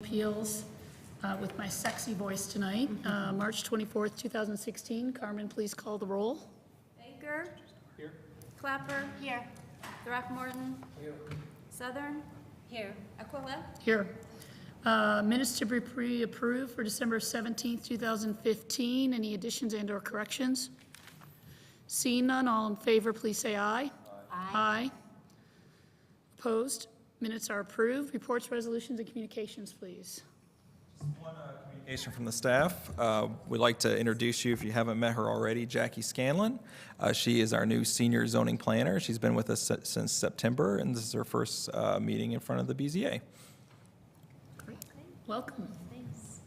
Appeals with my sexy voice tonight. March 24th, 2016. Carmen, please call the roll. Baker. Here. Clapper. Here. Throckmorton. Here. Southern. Here. Aquila. Here. Minutes to be pre-approved for December 17th, 2015. Any additions and or corrections? Seeing none, all in favor, please say aye. Aye. Opposed? Minutes are approved. Reports, resolutions, and communications, please. One communication from the staff. We'd like to introduce you, if you haven't met her already, Jackie Scanlon. She is our new senior zoning planner. She's been with us since September, and this is her first meeting in front of the BZA. Great. Welcome. Thanks.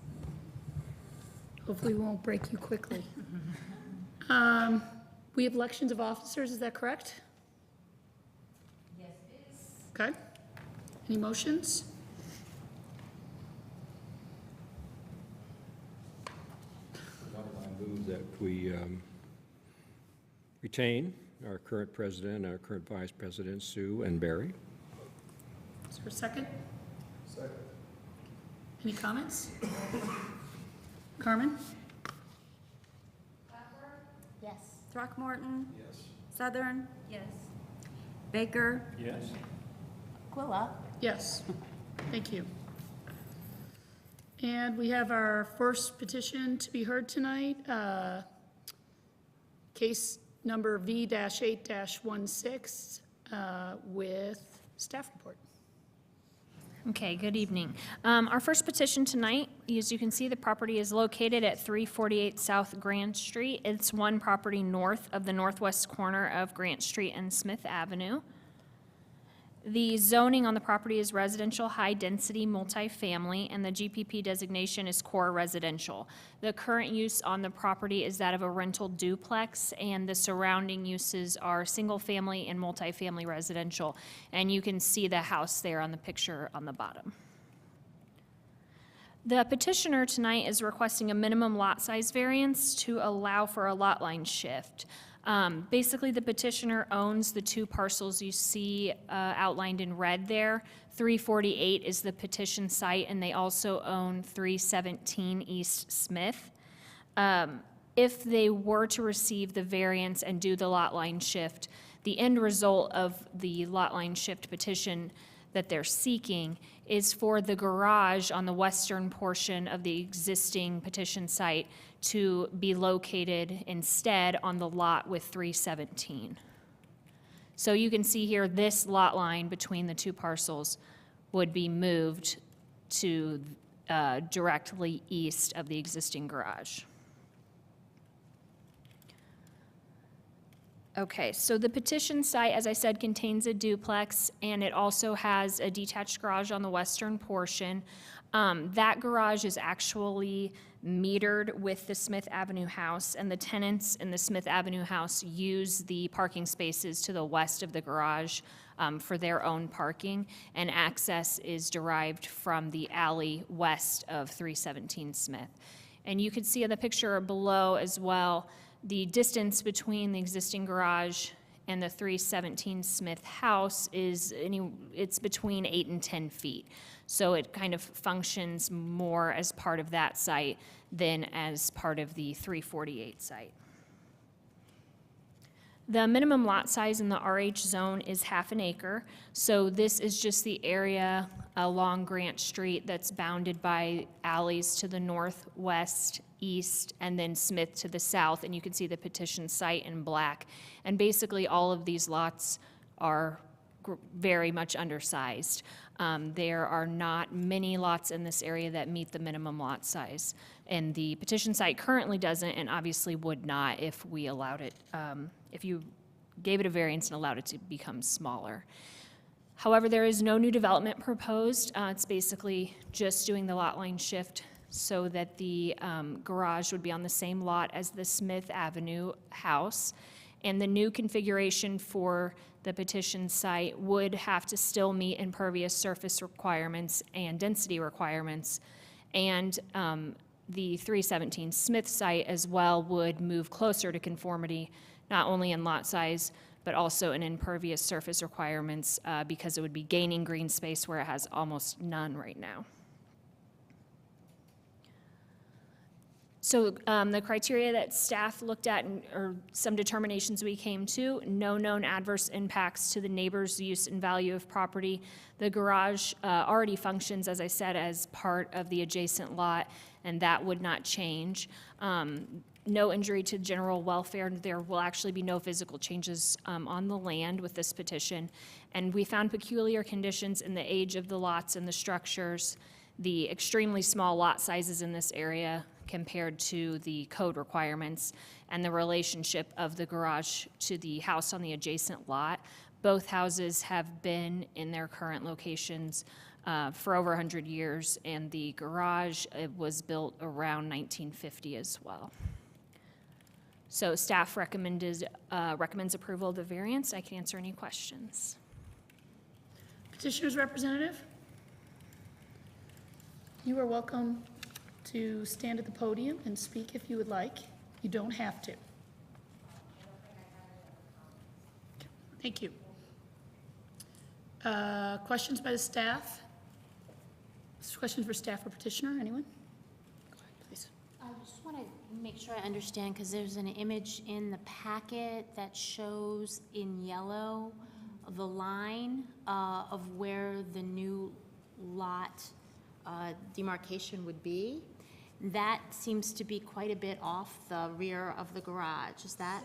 Hopefully we won't break you quickly. We have elections of officers, is that correct? Yes, it is. Okay. Any motions? I move that we retain our current president, our current vice president, Sue and Barry. Is there a second? Second. Any comments? Carmen? Yes. Throckmorton. Yes. Southern. Yes. Baker. Yes. Aquila. Yes. Thank you. And we have our first petition to be heard tonight, case number V-8-16 with staff report. Okay, good evening. Our first petition tonight, as you can see, the property is located at 348 South Grant Street. It's one property north of the northwest corner of Grant Street and Smith Avenue. The zoning on the property is residential, high-density, multifamily, and the GPP designation is core residential. The current use on the property is that of a rental duplex, and the surrounding uses are single-family and multifamily residential. And you can see the house there on the picture on the bottom. The petitioner tonight is requesting a minimum lot size variance to allow for a lot line shift. Basically, the petitioner owns the two parcels you see outlined in red there. 348 is the petition site, and they also own 317 East Smith. If they were to receive the variance and do the lot line shift, the end result of the lot line shift petition that they're seeking is for the garage on the western portion of the existing petition site to be located instead on the lot with 317. So you can see here, this lot line between the two parcels would be moved to directly east of the existing garage. Okay, so the petition site, as I said, contains a duplex, and it also has a detached garage on the western portion. That garage is actually metered with the Smith Avenue house, and the tenants in the Smith Avenue house use the parking spaces to the west of the garage for their own parking, and access is derived from the alley west of 317 Smith. And you can see in the picture below as well, the distance between the existing garage and the 317 Smith house is it's between 8 and 10 feet. So it kind of functions more as part of that site than as part of the 348 site. The minimum lot size in the RH zone is ½ an acre. So this is just the area along Grant Street that's bounded by alleys to the northwest, east, and then Smith to the south. And you can see the petition site in black. And basically all of these lots are very much undersized. There are not many lots in this area that meet the minimum lot size. And the petition site currently doesn't, and obviously would not if we allowed it, if you gave it a variance and allowed it to become smaller. However, there is no new development proposed. It's basically just doing the lot line shift so that the garage would be on the same lot as the Smith Avenue house. And the new configuration for the petition site would have to still meet impervious surface requirements and density requirements. And the 317 Smith site as well would move closer to conformity, not only in lot size, but also in impervious surface requirements because it would be gaining green space where it has almost none right now. So the criteria that staff looked at, or some determinations we came to, no known adverse impacts to the neighbor's use and value of property. The garage already functions, as I said, as part of the adjacent lot, and that would not change. No injury to general welfare. There will actually be no physical changes on the land with this petition. And we found peculiar conditions in the age of the lots and the structures, the extremely small lot sizes in this area compared to the code requirements, and the relationship of the garage to the house on the adjacent lot. Both houses have been in their current locations for over 100 years, and the garage was built around 1950 as well. So staff recommends approval of the variance. I can answer any questions. Petitioner's representative? You are welcome to stand at the podium and speak if you would like. You don't have to. Thank you. Questions by the staff? Questions for staff or petitioner, anyone? Go ahead, please. I just want to make sure I understand, because there's an image in the packet that shows in yellow the line of where the new lot demarcation would be. That seems to be quite a bit off the rear of the garage. Is that?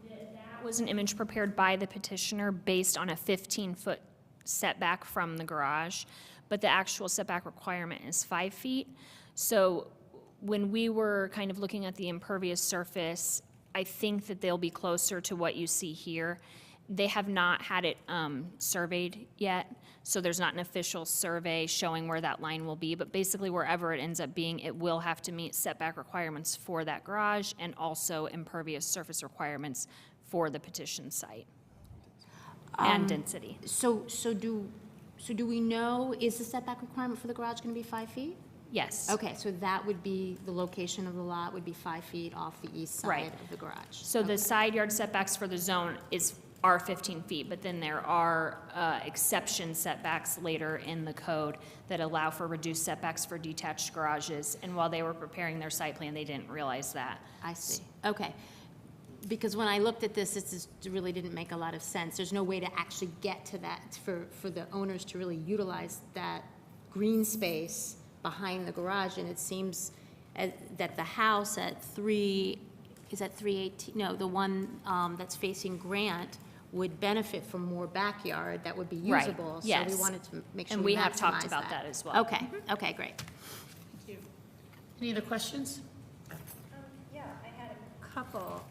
That was an image prepared by the petitioner based on a 15-foot setback from the garage, but the actual setback requirement is 5 feet. So when we were kind of looking at the impervious surface, I think that they'll be closer to what you see here. They have not had it surveyed yet, so there's not an official survey showing where that line will be, but basically wherever it ends up being, it will have to meet setback requirements for that garage and also impervious surface requirements for the petition site and density. So do we know, is the setback requirement for the garage going to be 5 feet? Yes. Okay, so that would be, the location of the lot would be 5 feet off the east side Right. of the garage. So the side yard setbacks for the zone are 15 feet, but then there are exception setbacks later in the code that allow for reduced setbacks for detached garages. And while they were preparing their site plan, they didn't realize that. I see, okay. Because when I looked at this, really didn't make a lot of sense. There's no way to actually get to that, for the owners to really utilize that green space behind the garage, and it seems that the house at 318, no, the one that's facing Grant would benefit from more backyard that would be Right, usable. yes. So we wanted to make sure And we we have talked maximize about that as well. Okay, okay, great. Any other questions? Couple.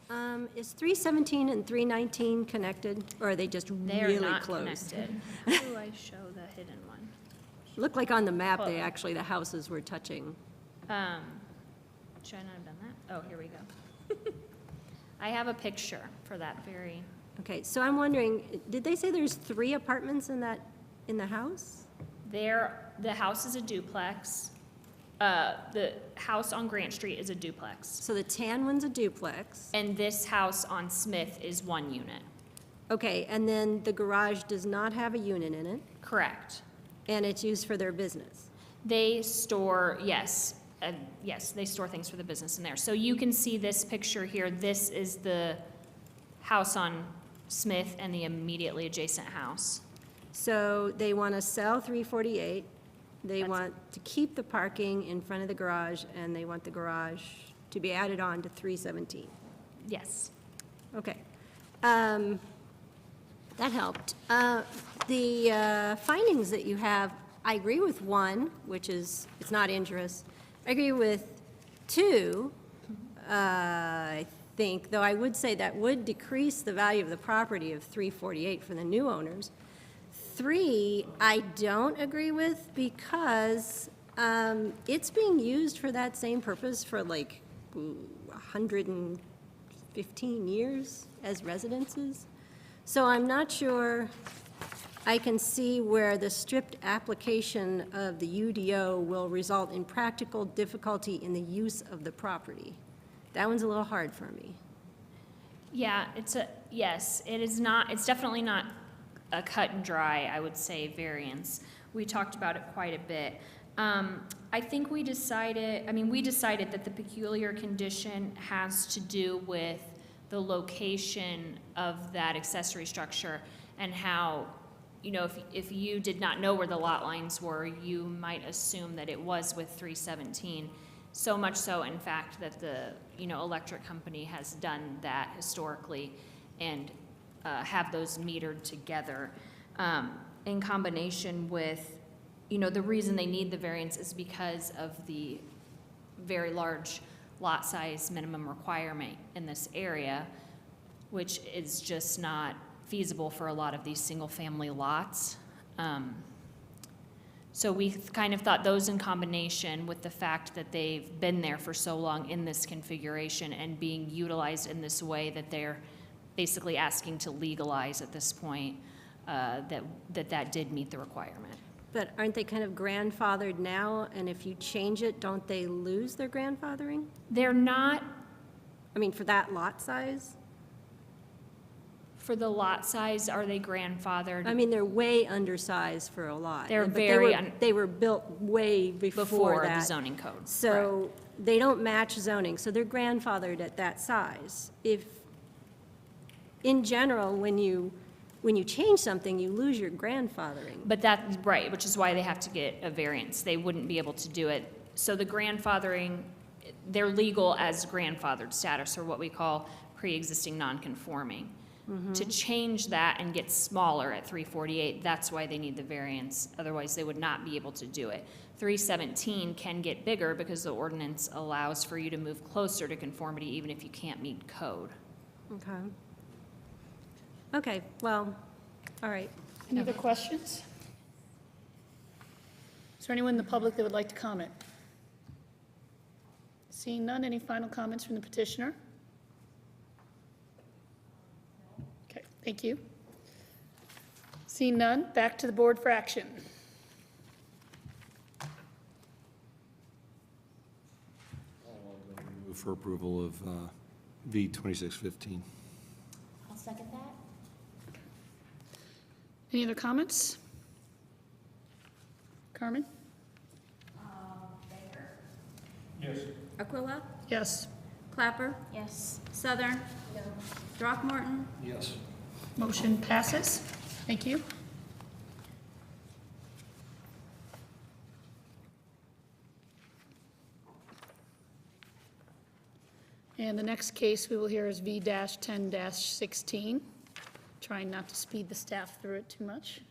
Is 317 and 319 connected, or are they just They're really not close? connected. How do I show the hidden one? Looked like on the map, Well- they actually, the houses were touching. Should I not have done that? Oh, here we go. I have a picture for that very, Okay, so I'm wondering, did they say there's 3 apartments in the house? the house is a duplex. The house on Grant Street is a duplex. So the tan one's a duplex. And this house on Smith is 1 unit. Okay, and then the garage does not have a unit in it, Correct. and it's used for their business. They store, yes, they store things for the business in there. So you can see this picture here. This is the house on Smith and the immediately adjacent house. So they want to sell 348, they want to keep the parking in front of the garage, and they want the garage to be added on to 317. Yes. Okay. That helped. The findings that you have, I agree with 1, which is, it's not injurious. I agree with 2, I think, though I would say that would decrease the value of the property of 348 for the new owners. 3, I don't agree with because it's being used for that same purpose for like 115 years as residences. So I'm not sure I can see where the stripped application of the UDO will result in practical difficulty in the use of the property. That one's a little hard for me. Yeah, yes, it is not, it's definitely not a cut and dry, I would say, variance. We talked about it quite a bit. I think we decided that the peculiar condition has to do with the location of that accessory structure and how, if you did not know where the lot lines were, you might assume that it was with 317. So much so, in fact, that the, electric company has done that historically and have those metered together in combination with, the reason they need the variance is because of the very large lot size minimum requirement in this area, which is just not feasible for a lot of these single-family lots. So we kind of thought those in combination with the fact that they've been there for so long in this configuration and being utilized in this way that they're basically asking to legalize at this point, that did meet the requirement. But aren't they kind of grandfathered now? And if you change it, don't they lose their grandfathering? They're not, I mean, for that lot size? for the lot size, are they grandfathered? I mean, they're way undersized for a lot. They're but very they were built way before Before that. the zoning code. So they don't match zoning, so they're grandfathered at that size. If, in general, when you change something, you lose your grandfathering. But that's right, which is why they have to get a variance. They wouldn't be able to do it. So the grandfathering, they're legal as grandfathered status, or what we call pre-existing non-conforming. To change that and get smaller at 348, that's why they need the variance. Otherwise, they would not be able to do it. 317 can get bigger because the ordinance allows for you to move closer to conformity even if you can't meet code. Okay. Okay, well, all right. Any other questions? Is there anyone in the public that would like to comment? Seeing none, any final comments from the petitioner? Okay, thank you. Seeing none, back to the board for action. Move for approval of V 2615. I'll second that. Any other comments? Carmen? Aquila, Yes. Clapper, Yes. Southern, Throckmorton, Yes. Motion passes. Thank you. And the next case we will hear is V-10-16. Trying not to speed the staff through it too much.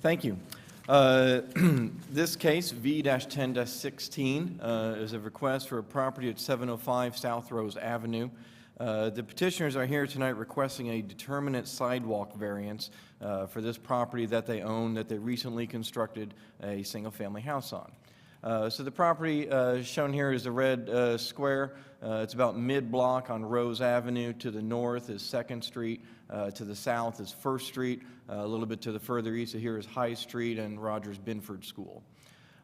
Thank you. This case, V-10-16, is a request for a property at 705 South Rose Avenue. The petitioners are here tonight requesting a determinate sidewalk variance for this property that they own, that they recently constructed a single-family house on. So the property shown here is the red square. It's about mid-block on Rose Avenue. To the north is 2nd Street. To the south is 1st Street. A little bit to the further east of here is High Street and Rogers Binford School.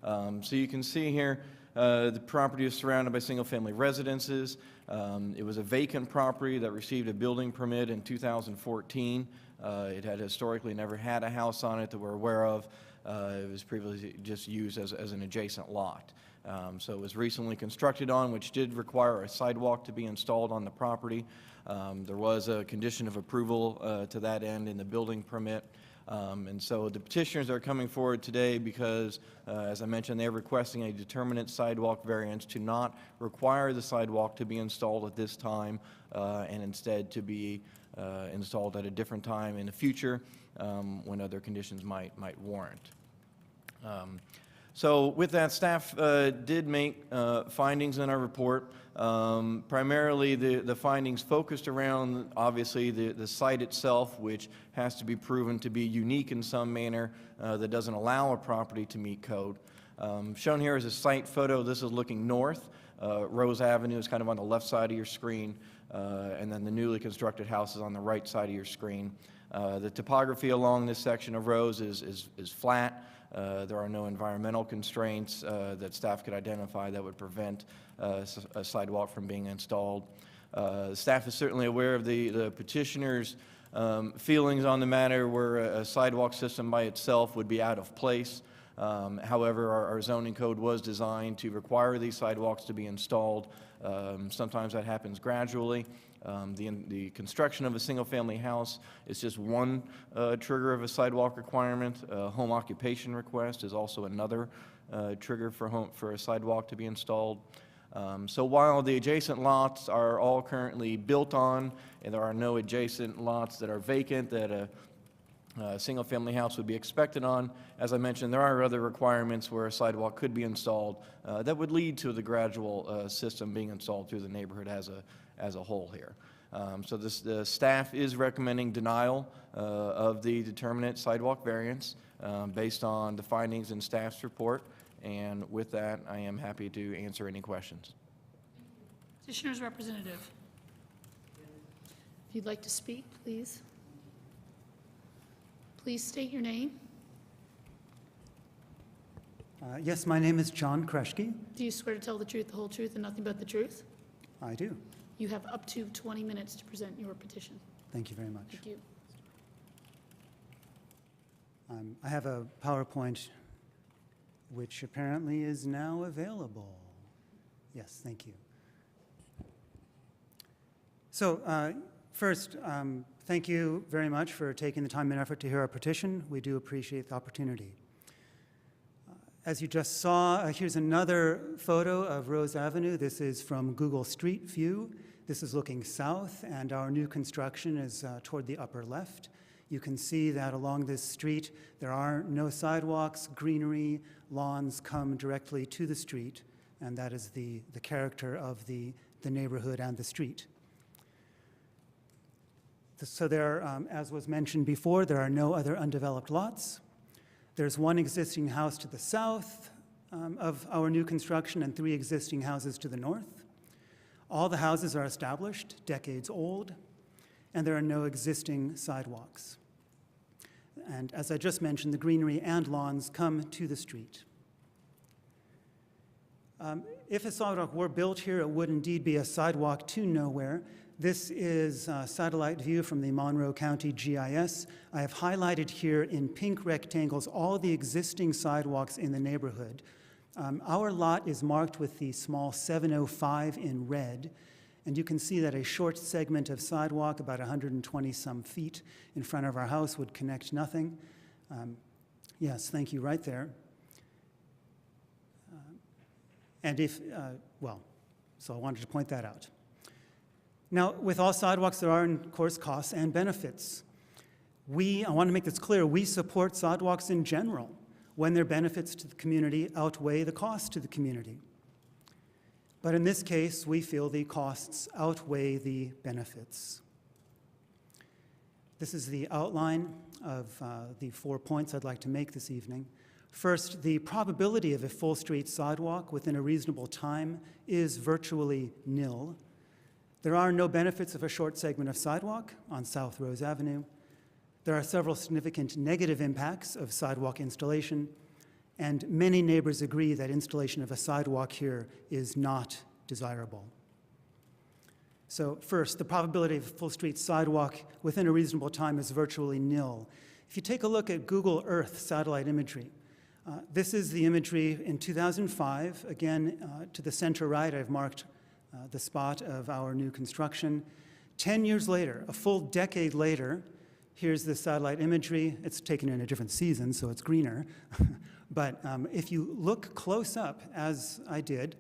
So you can see here the property is surrounded by single-family residences. It was a vacant property that received a building permit in 2014. It had historically never had a house on it that we're aware of. It was previously just used as an adjacent lot. So it was recently constructed on, which did require a sidewalk to be installed on the property. There was a condition of approval to that end in the building permit. And so the petitioners are coming forward today because, as I mentioned, they're requesting a determinate sidewalk variance to not require the sidewalk to be installed at this time and instead to be installed at a different time in the future when other conditions might warrant. So with that, staff did make findings in our report. Primarily, the findings focused around, obviously, the site itself, which has to be proven to be unique in some manner that doesn't allow a property to meet code. Shown here is a site photo. This is looking north. Rose Avenue is kind of on the left side of your screen, and then the newly constructed house is on the right side of your screen. The topography along this section of Rose is flat. There are no environmental constraints that staff could identify that would prevent a sidewalk from being installed. Staff is certainly aware of the petitioner's feelings on the matter where a sidewalk system by itself would be out of place. However, our zoning code was designed to require these sidewalks to be installed. Sometimes that happens gradually. The construction of a single-family house is just one trigger of a sidewalk requirement. A home occupation request is also another trigger for a sidewalk to be installed. So while the adjacent lots are all currently built on, and there are no adjacent lots that are vacant that a single-family house would be expected on, as I mentioned, there are other requirements where a sidewalk could be installed that would lead to the gradual system being installed through the neighborhood as a whole here. So the staff is recommending denial of the determinate sidewalk variance based on the findings in staff's report. And with that, I am happy to answer any questions. Petitioner's representative. If you'd like to speak, please. Please state your name. Yes, my name is John Kreschke. Do you swear to tell the truth, the whole truth, and nothing but the truth? I do. You have up to 20 minutes to present your petition. Thank you very much. Thank you. I have a PowerPoint which apparently is now available. Yes, thank you. So first, thank you very much for taking the time and effort to hear our petition. We do appreciate the opportunity. As you just saw, here's another photo of Rose Avenue. This is from Google Street View. This is looking south, and our new construction is toward the upper left. You can see that along this street, there are no sidewalks, greenery, lawns come directly to the street, and that is the character of the neighborhood and the street. So there, as was mentioned before, there are no other undeveloped lots. There's one existing house to the south of our new construction and 3 existing houses to the north. All the houses are established, decades old, and there are no existing sidewalks. And as I just mentioned, the greenery and lawns come to the street. If a sidewalk were built here, it would indeed be a sidewalk to nowhere. This is a satellite view from the Monroe County GIS. I have highlighted here in pink rectangles all the existing sidewalks in the neighborhood. Our lot is marked with the small 705 in red, and you can see that a short segment of sidewalk, about 120-some feet in front of our house, would connect nothing. Yes, thank you, right there. And if, so I wanted to point that out. Now, with all sidewalks, there are, of course, costs and benefits. I want to make this clear, we support sidewalks in general when their benefits to the community outweigh the cost to the community. But in this case, we feel the costs outweigh the benefits. This is the outline of the 4 points I'd like to make this evening. First, the probability of a full street sidewalk within a reasonable time is virtually nil. There are no benefits of a short segment of sidewalk on South Rose Avenue. There are several significant negative impacts of sidewalk installation, and many neighbors agree that installation of a sidewalk here is not desirable. So first, the probability of a full street sidewalk within a reasonable time is virtually nil. If you take a look at Google Earth satellite imagery, this is the imagery in 2005. Again, to the center right, I've marked the spot of our new construction. 10 years later, a full decade later, here's the satellite imagery. It's taken in a different season, so it's greener. But if you look close up, as I did,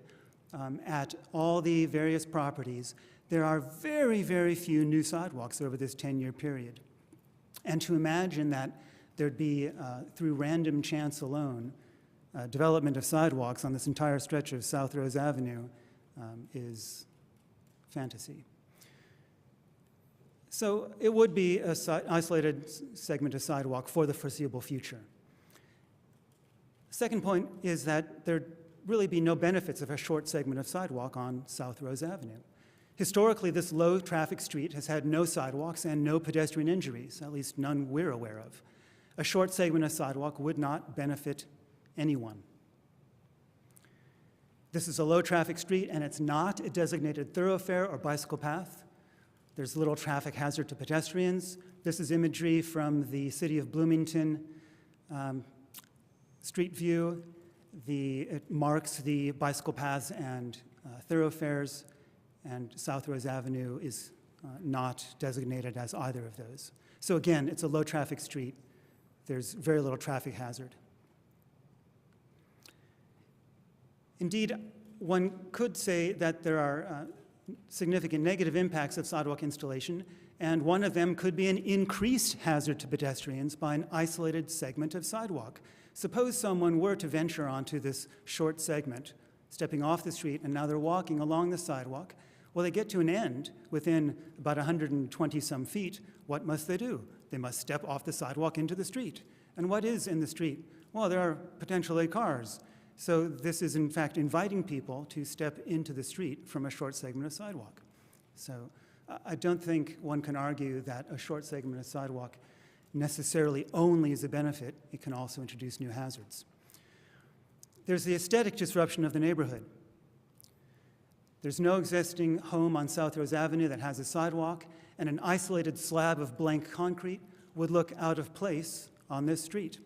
at all the various properties, there are very, very few new sidewalks over this 10-year period. And to imagine that there'd be, through random chance alone, development of sidewalks on this entire stretch of South Rose Avenue is fantasy. So it would be an isolated segment of sidewalk for the foreseeable future. Second point is that there'd really be no benefits of a short segment of sidewalk on South Rose Avenue. Historically, this low-traffic street has had no sidewalks and no pedestrian injuries, at least none we're aware of. A short segment of sidewalk would not benefit anyone. This is a low-traffic street, and it's not a designated thoroughfare or bicycle path. There's little traffic hazard to pedestrians. This is imagery from the City of Bloomington street view. It marks the bicycle paths and thoroughfares, and South Rose Avenue is not designated as either of those. So again, it's a low-traffic street. There's very little traffic hazard. Indeed, one could say that there are significant negative impacts of sidewalk installation, and one of them could be an increased hazard to pedestrians by an isolated segment of sidewalk. Suppose someone were to venture onto this short segment, stepping off the street, and now they're walking along the sidewalk. Well, they get to an end within about 120-some feet. What must they do? They must step off the sidewalk into the street. And what is in the street? Well, there are potentially cars. So this is, in fact, inviting people to step into the street from a short segment of sidewalk. So I don't think one can argue that a short segment of sidewalk necessarily only is a benefit. It can also introduce new hazards. There's the aesthetic disruption of the neighborhood. There's no existing home on South Rose Avenue that has a sidewalk, and an isolated slab of blank concrete would look out of place on this street.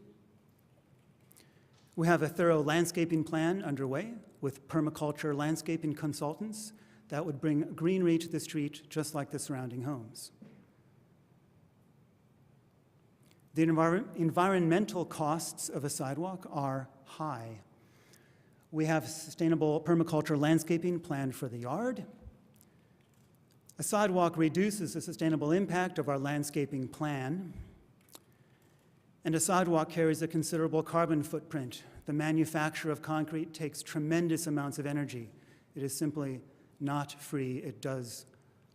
We have a thorough landscaping plan underway with permaculture landscaping consultants that would bring greenery to the street just like the surrounding homes. The environmental costs of a sidewalk are high. We have sustainable permaculture landscaping planned for the yard. A sidewalk reduces the sustainable impact of our landscaping plan. And a sidewalk carries a considerable carbon footprint. The manufacture of concrete takes tremendous amounts of energy. It is simply not free. It does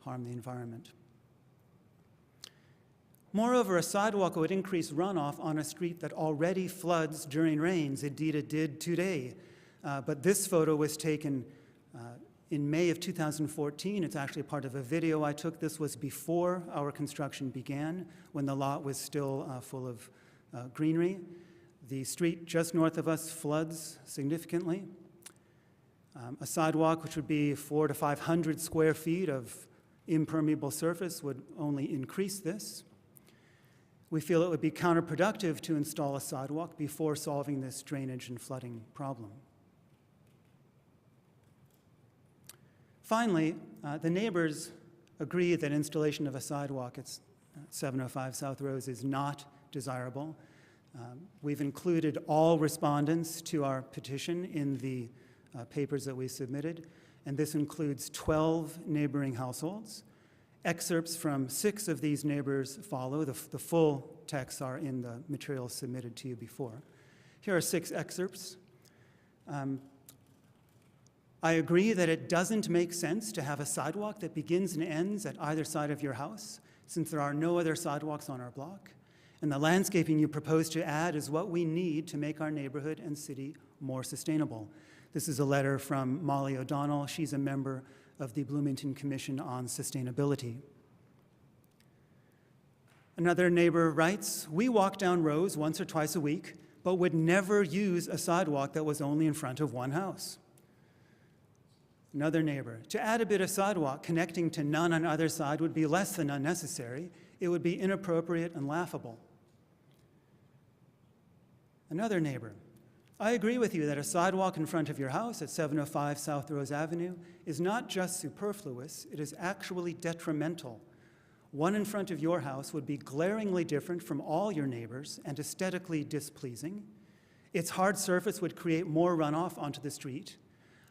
harm the environment. Moreover, a sidewalk would increase runoff on a street that already floods during rains. Indeed, it did today. But this photo was taken in May of 2014. It's actually part of a video I took. This was before our construction began, when the lot was still full of greenery. The street just north of us floods significantly. A sidewalk, which would be 400 to 500 square feet of impermeable surface, would only increase this. We feel it would be counterproductive to install a sidewalk before solving this drainage and flooding problem. Finally, the neighbors agree that installation of a sidewalk at 705 South Rose is not desirable. We've included all respondents to our petition in the papers that we submitted, and this includes 12 neighboring households. Excerpts from 6 of these neighbors follow. The full texts are in the materials submitted to you before. Here are 6 excerpts. I agree that it doesn't make sense to have a sidewalk that begins and ends at either side of your house, since there are no other sidewalks on our block. And the landscaping you propose to add is what we need to make our neighborhood and city more sustainable. This is a letter from Molly O'Donnell. She's a member of the Bloomington Commission on Sustainability. Another neighbor writes, "We walk down Rose once or twice a week, but would never use a sidewalk that was only in front of one house." Another neighbor, "To add a bit of sidewalk connecting to none on either side would be less than unnecessary. It would be inappropriate and laughable." Another neighbor, "I agree with you that a sidewalk in front of your house at 705 South Rose Avenue is not just superfluous, it is actually detrimental. One in front of your house would be glaringly different from all your neighbors and aesthetically displeasing. Its hard surface would create more runoff onto the street.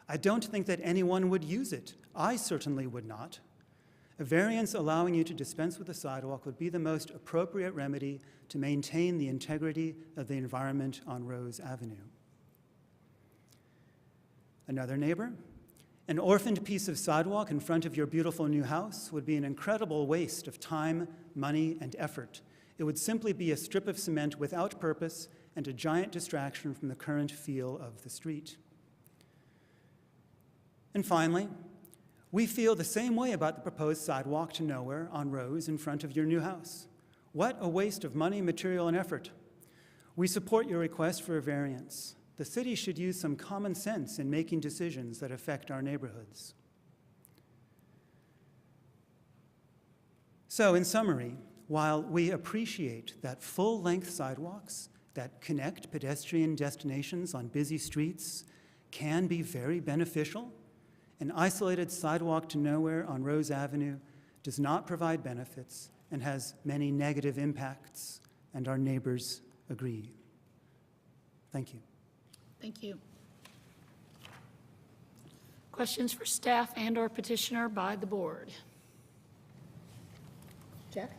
I don't think that anyone would use it. I certainly would not. A variance allowing you to dispense with the sidewalk would be the most appropriate remedy to maintain the integrity of the environment on Rose Avenue." Another neighbor, "An orphaned piece of sidewalk in front of your beautiful new house would be an incredible waste of time, money, and effort. It would simply be a strip of cement without purpose and a giant distraction from the current feel of the street." And finally, We feel the same way about the proposed sidewalk to nowhere on Rose in front of your new house. What a waste of money, material, and effort. We support your request for a variance. The city should use some common sense in making decisions that affect our neighborhoods. So, in summary, while we appreciate that full-length sidewalks that connect pedestrian destinations on busy streets can be very beneficial, an isolated sidewalk to nowhere on Rose Avenue does not provide benefits and has many negative impacts, and our neighbors agree. Thank you. Thank you. Questions for staff and/or petitioner by the board? Jack?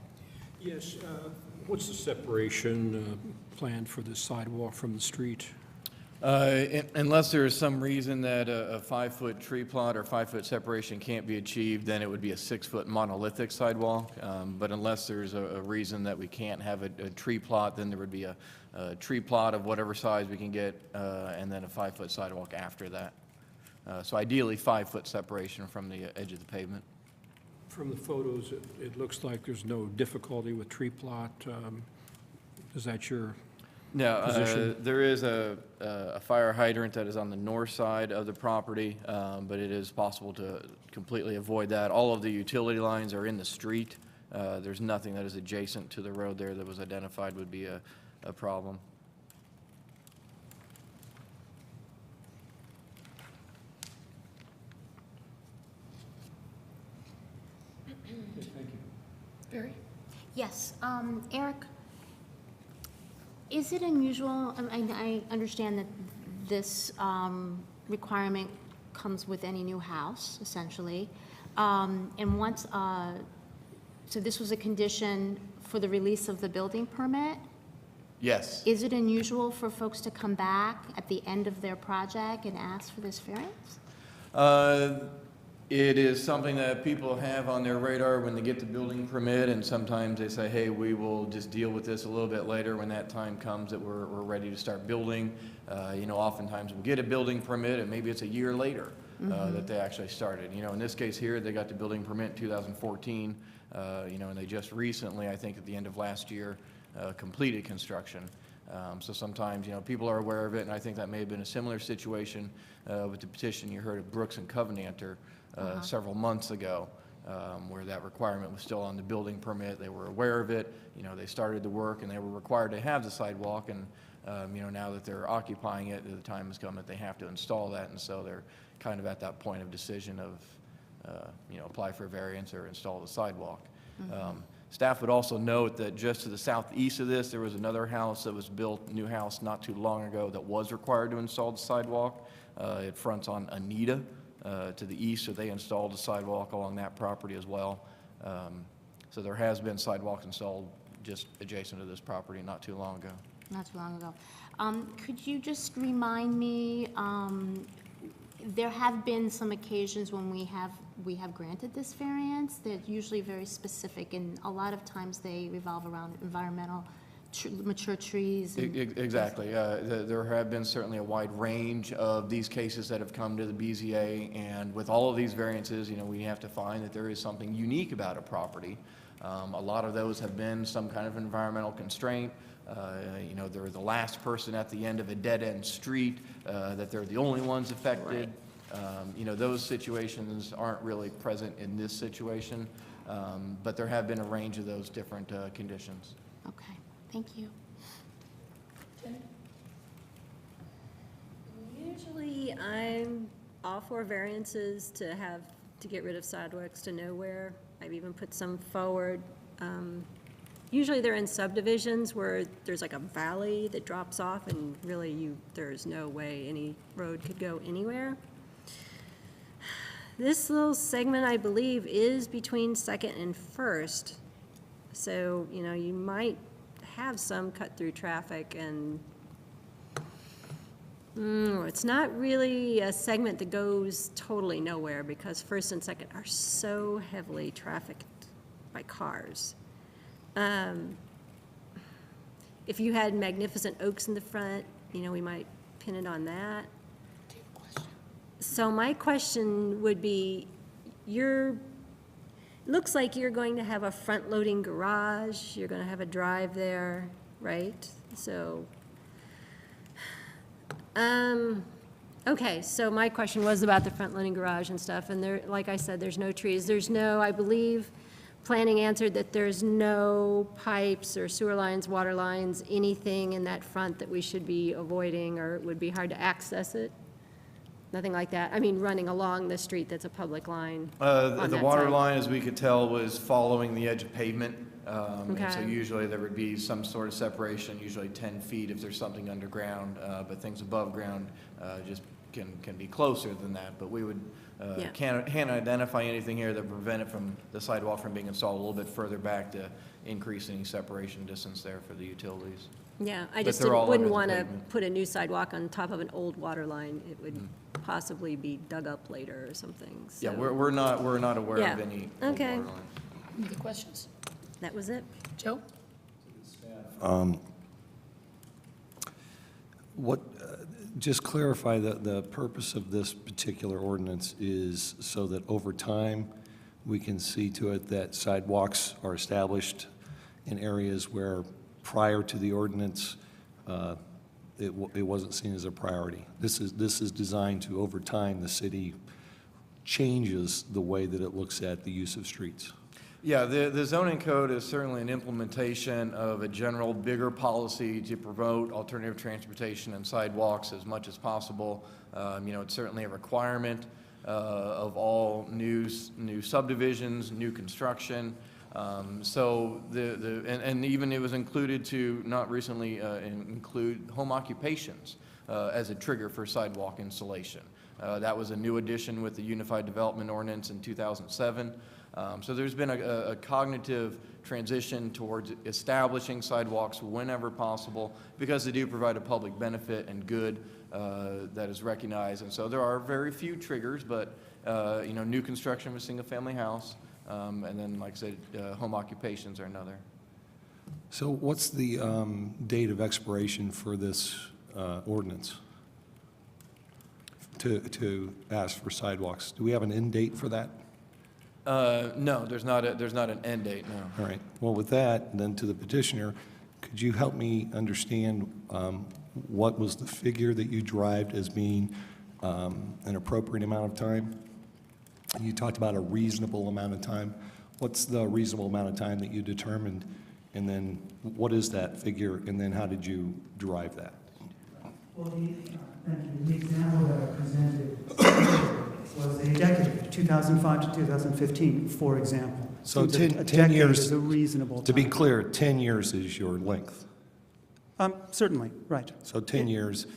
Yes, what's the separation planned for the sidewalk from the street? Unless there is some reason that a 5-foot tree plot or 5-foot separation can't be achieved, then it would be a 6-foot monolithic sidewalk. But unless there's a reason that we can't have a tree plot, then there would be a tree plot of whatever size we can get, and then a 5-foot sidewalk after that. So ideally, 5-foot separation from the edge of the pavement. From the photos, it looks like there's no difficulty with tree plot. Is that your No, position? there is a fire hydrant that is on the north side of the property, but it is possible to completely avoid that. All of the utility lines are in the street. There's nothing that is adjacent to the road there that was identified would be a problem. Barry? Yes, Eric, is it unusual, I understand that this requirement comes with any new house, essentially, and once, so this was a condition for the release of the building permit? Yes. Is it unusual for folks to come back at the end of their project and ask for this variance? It is something that people have on their radar when they get the building permit, and sometimes they say, hey, we will just deal with this a little bit later when that time comes that we're ready to start building. Oftentimes we'll get a building permit, and maybe it's a year later that they actually started. In this case here, they got the building permit in 2014, and they just recently, I think at the end of last year, completed construction. So sometimes, people are aware of it, and I think that may have been a similar situation with the petition you heard of Brooks and Covenanter several months ago, where that requirement was still on the building permit. They were aware of it, they started the work, and they were required to have the sidewalk, and, now that they're occupying it, the time has come that they have to install that, and so they're kind of at that point of decision of, apply for a variance or install the sidewalk. Staff would also note that just to the southeast of this, there was another house that was built, new house, not too long ago that was required to install the sidewalk. It fronts on Anita to the east, so they installed a sidewalk along that property as well. So there has been sidewalks installed just adjacent to this property not too long ago. Not too long ago. Could you just remind me, there have been some occasions when we have granted this variance. They're usually very specific, and a lot of times they revolve around environmental, mature trees. Exactly. There have been certainly a wide range of these cases that have come to the BZA, and with all of these variances, we have to find that there is something unique about a property. A lot of those have been some kind of environmental constraint. They're the last person at the end of a dead-end street, that they're the only ones affected. Right. Those situations aren't really present in this situation, but there have been a range of those different conditions. Okay, thank you. Usually, I'm all for variances to get rid of sidewalks to nowhere. I've even put some forward. Usually they're in subdivisions where there's like a valley that drops off, and really there's no way any road could go anywhere. This little segment, I believe, is between Second and First. So, you might have some cut-through traffic, and it's not really a segment that goes totally nowhere, because First and Second are so heavily trafficked by cars. If you had magnificent oaks in the front, we might pin it on that. So my question would be, looks like you're going to have a front-loading garage, you're gonna have a drive there, right? So, okay, so my question was about the front-loading garage and stuff, and there, like I said, there's no trees. There's no, I believe, planning answered that there's no pipes or sewer lines, water lines, anything in that front that we should be avoiding, or it would be hard to access it? Nothing like that? I mean, running along the street that's a public line on The that water side. line, as we could tell, was following the edge of pavement. And so Okay. usually there would be some sort of separation, usually 10 feet if there's something underground, but things above ground just can be closer than that. But we would, Yeah. can't identify anything here that prevent it from, the sidewalk from being installed a little bit further back to increase any separation distance there for the utilities. Yeah, I But just they're all over wouldn't the want to pavement. put a new sidewalk on top of an old water line. It would possibly be dug up later or something, Yeah, so. we're not aware of Yeah. any old Okay. water lines. Any other questions? That was it? Joe? Just clarify that the purpose of this particular ordinance is so that over time, we can see to it that sidewalks are established in areas where prior to the ordinance, it wasn't seen as a priority. This is designed to, over time, the city changes the way that it looks at the use of streets. Yeah, the zoning code is certainly an implementation of a general, bigger policy to promote alternative transportation and sidewalks as much as possible. It's certainly a requirement of all new subdivisions, new construction. So and even it was included to not recently include home occupations as a trigger for sidewalk installation. That was a new addition with the Unified Development Ordinance in 2007. So there's been a cognitive transition towards establishing sidewalks whenever possible because they do provide a public benefit and good that is recognized. And so there are very few triggers, but new construction of a single-family house, and then, like I said, home occupations are another. So what's the date of expiration for this ordinance to ask for sidewalks? Do we have an end date for that? No, there's not an end date, no. All right. Well, with that, then to the petitioner, could you help me understand what was the figure that you derived as being an appropriate amount of time? You talked about a reasonable amount of time. What's the reasonable amount of time that you determined? And then what is that figure? And then how did you derive that? Well, the example that I presented was a decade, 2005 to 2015, for example. So Seems 10 a decade years, is a reasonable time. to be clear, 10 years is your length. Certainly, right. So 10 years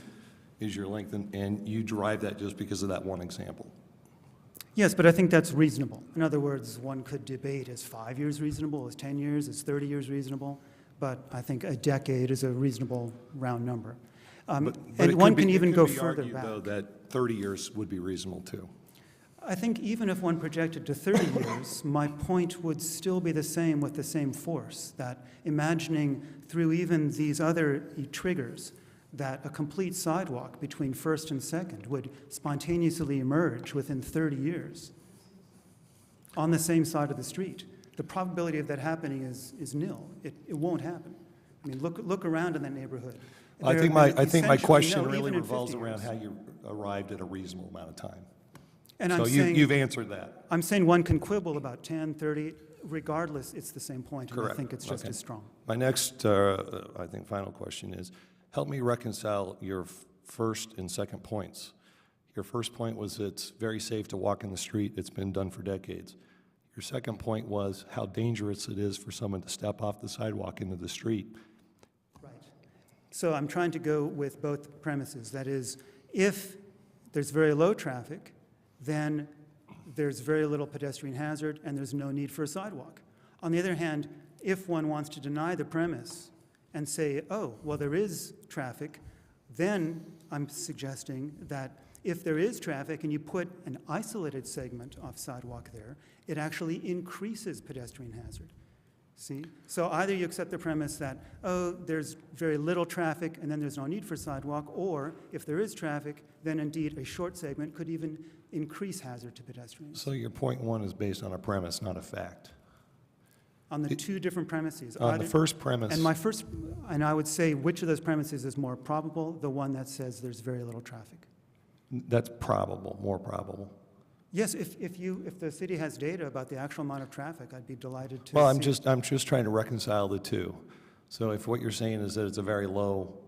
is your length, and you derive that just because of that one example. Yes, but I think that's reasonable. In other words, one could debate, is 5 years reasonable, is 10 years, is 30 years reasonable? But I think a decade is a reasonable round number. But And it one could be- can even it go could be further argued, back. though, that 30 years would be reasonable, too. I think even if one projected to 30 years, my point would still be the same with the same force, that imagining through even these other triggers that a complete sidewalk between First and Second would spontaneously emerge within 30 years on the same side of the street. The probability of that happening is nil. It won't happen. I mean, look around in that neighborhood. I There think have my been essentially question no, really even in revolves 50 around years. how you arrived at a reasonable amount of time. And So I'm saying, you've answered that. I'm saying one can quibble about 10, 30, regardless, it's the same point, and I Correct. think it's just Okay. as strong. My next, I think, final question is, help me reconcile your first and second points. Your first point was it's very safe to walk in the street. It's been done for decades. Your second point was how dangerous it is for someone to step off the sidewalk into the street. Right. So I'm trying to go with both premises. That is, if there's very low traffic, then there's very little pedestrian hazard and there's no need for a sidewalk. On the other hand, if one wants to deny the premise and say, oh, well, there is traffic, then I'm suggesting that if there is traffic and you put an isolated segment of sidewalk there, it actually increases pedestrian hazard. See? So either you accept the premise that, oh, there's very little traffic and then there's no need for sidewalk, or if there is traffic, then indeed a short segment could even increase hazard to pedestrians. So your point one is based on a premise, not a fact. On the two different premises. On the either- first premise. And I would say which of those premises is more probable? The one that says there's very little traffic. That's probable, more probable. Yes, if the city has data about the actual amount of traffic, I'd be delighted to Well, I'm see. just trying to reconcile the two. So if what you're saying is that it's a very low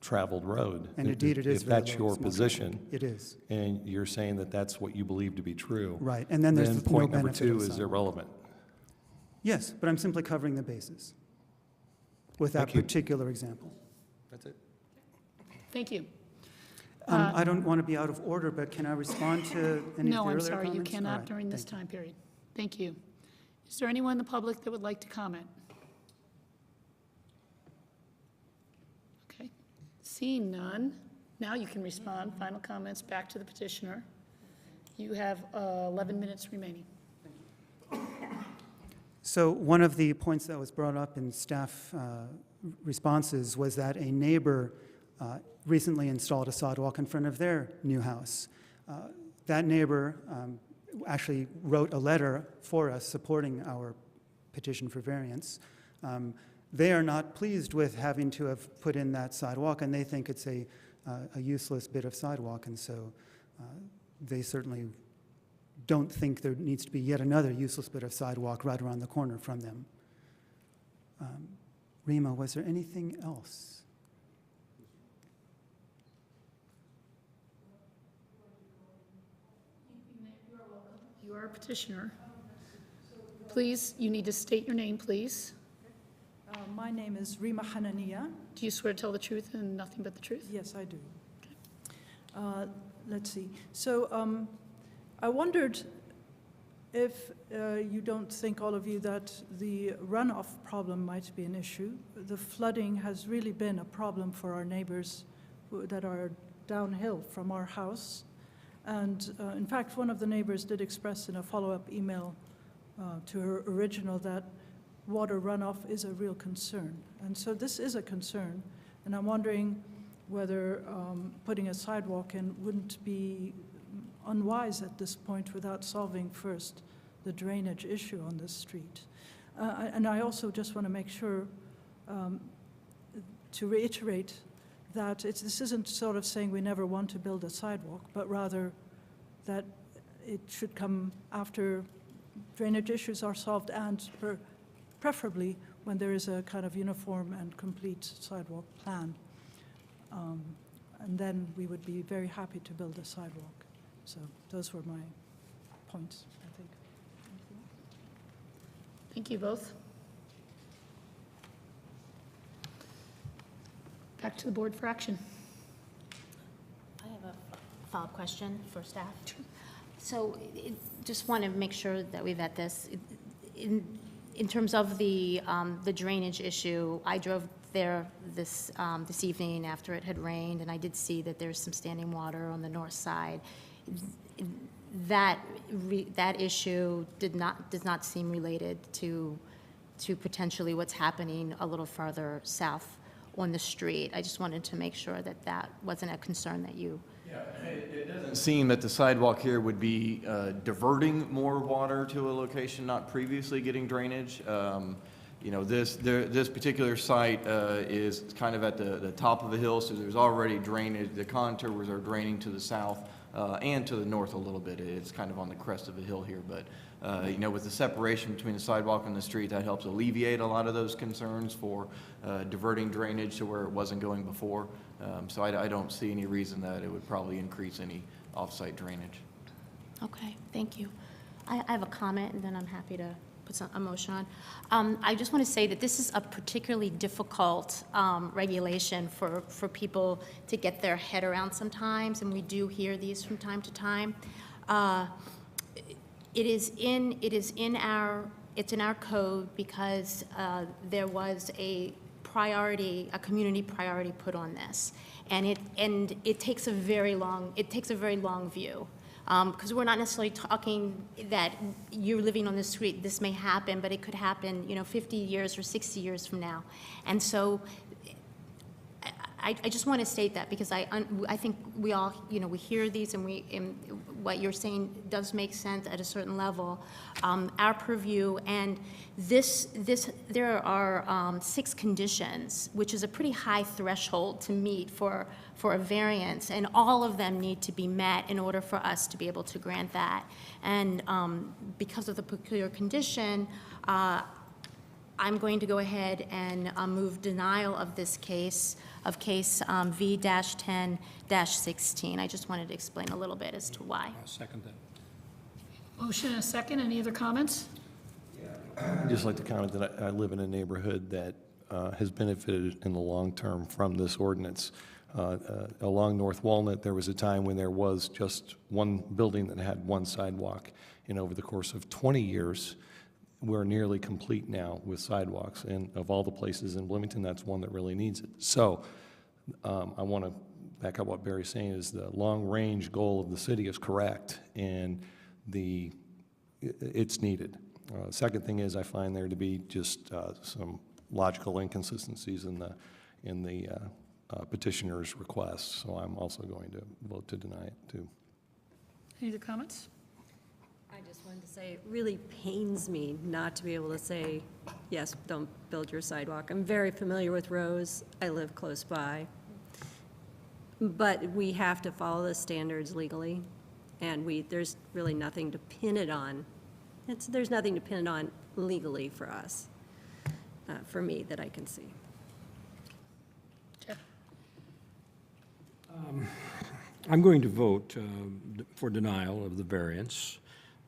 traveled road. And indeed it is If very that's low, your it's more position. traffic. It is, And you're saying that that's what you believe to be true. right. And then there's no point number benefit two of is sidewalk. irrelevant. Yes, but I'm simply covering the bases with that Thank you. particular example. That's it. Thank you. I don't want to be out of order, but can I respond to any of the earlier No, I'm sorry, you comments? All cannot right, during this thank you. time period. Thank you. Is there anyone in the public that would like to comment? Okay, seeing none, now you can respond. Final comments back to the petitioner. You have 11 minutes remaining. So one of the points that was brought up in staff responses was that a neighbor recently installed a sidewalk in front of their new house. That neighbor actually wrote a letter for us supporting our petition for variance. They are not pleased with having to have put in that sidewalk, and they think it's a useless bit of sidewalk, and so they certainly don't think there needs to be yet another useless bit of sidewalk right around the corner from them. Rima, was there anything else? You are a petitioner. Please, you need to state your name, please. My name is Rima Hanania. Do you swear to tell the truth and nothing but the truth? Yes, I do. Let's see. So I wondered if you don't think, all of you, that the runoff problem might be an issue. The flooding has really been a problem for our neighbors that are downhill from our house. And in fact, one of the neighbors did express in a follow-up email to her original that water runoff is a real concern. And so this is a concern. And I'm wondering whether putting a sidewalk in wouldn't be unwise at this point without solving first the drainage issue on this street. And I also just want to make sure to reiterate that this isn't sort of saying we never want to build a sidewalk, but rather that it should come after drainage issues are solved and preferably when there is a kind of uniform and complete sidewalk plan. And then we would be very happy to build a sidewalk. So those were my points, I think. Thank you both. Back to the board for action. I have a follow-up question for staff. So just want to make sure that we vet this. In terms of the drainage issue, I drove there this evening after it had rained, and I did see that there's some standing water on the north side. That issue does not seem related to potentially what's happening a little farther south on the street. I just wanted to make sure that that wasn't a concern that you. Yeah, it doesn't seem that the sidewalk here would be diverting more water to a location not previously getting drainage. You know, this particular site is kind of at the top of a hill, so there's already drainage. The contours are draining to the south and to the north a little bit. It's kind of on the crest of a hill here, but you know, with the separation between the sidewalk and the street, that helps alleviate a lot of those concerns for diverting drainage to where it wasn't going before. So I don't see any reason that it would probably increase any off-site drainage. Okay, thank you. I have a comment, and then I'm happy to put a motion on. I just want to say that this is a particularly difficult regulation for people to get their head around sometimes, and we do hear these from time to time. It's in our code because there was a community priority put on this, and it takes a very long view. Because we're not necessarily talking that you're living on the street, this may happen, but it could happen, 50 years or 60 years from now. And so I just want to state that because I think we all, we hear these and what you're saying does make sense at a certain level. Our purview and there are 6 conditions, which is a pretty high threshold to meet for a variance, and all of them need to be met in order for us to be able to grant that. And because of the peculiar condition, I'm going to go ahead and move denial of this case, case V-10-16. I just wanted to explain a little bit as to why. I'll second that. Motion and a second. Any other comments? I'd just like to comment that I live in a neighborhood that has benefited in the long term from this ordinance. Along North Walnut, there was a time when there was just one building that had one sidewalk, and over the course of 20 years, we're nearly complete now with sidewalks, and of all the places in Bloomington, that's one that really needs it. So I want to back up what Barry's saying is the long-range goal of the city is correct, and it's needed. Second thing is I find there to be just some logical inconsistencies in the petitioner's request, so I'm also going to vote to deny it too. Any other comments? I just wanted to say, it really pains me not to be able to say, yes, don't build your sidewalk. I'm very familiar with Rose. I live close by. But we have to follow the standards legally, and there's really nothing to pin it on. There's nothing to pin it on legally for us, for me, that I can see. Jeff? I'm going to vote for denial of the variance,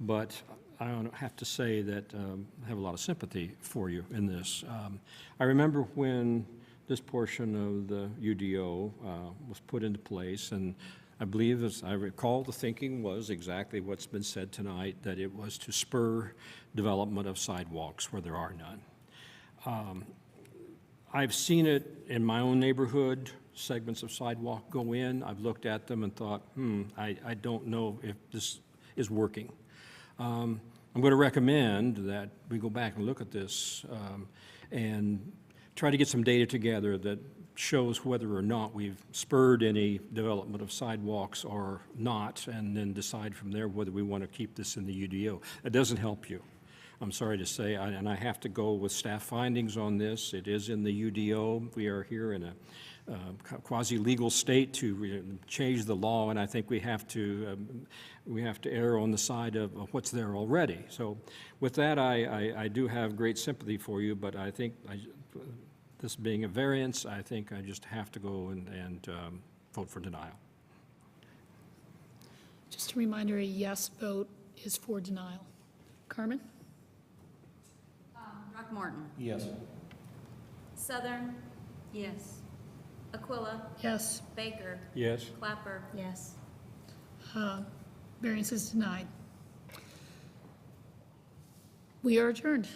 but I don't have to say that I have a lot of sympathy for you in this. I remember when this portion of the UDO was put into place, and I believe, as I recall, the thinking was exactly what's been said tonight, that it was to spur development of sidewalks where there are none. I've seen it in my own neighborhood, segments of sidewalk go in. I've looked at them and thought, I don't know if this is working. I'm going to recommend that we go back and look at this and try to get some data together that shows whether or not we've spurred any development of sidewalks or not, and then decide from there whether we want to keep this in the UDO. It doesn't help you, I'm sorry to say, and I have to go with staff findings on this. It is in the UDO. We are here in a quasi-legal state to change the law, and I think we have to err on the side of what's there already. So with that, I do have great sympathy for you, but I think this being a variance, I think I just have to go and vote for denial. Just a reminder, a yes vote is for denial. Carmen? Throckmorton, Yes. Southern, Yes. Aquila, Yes. Baker, Yes? Clapper. Yes. Variance is denied. We are adjourned.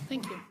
Thank you.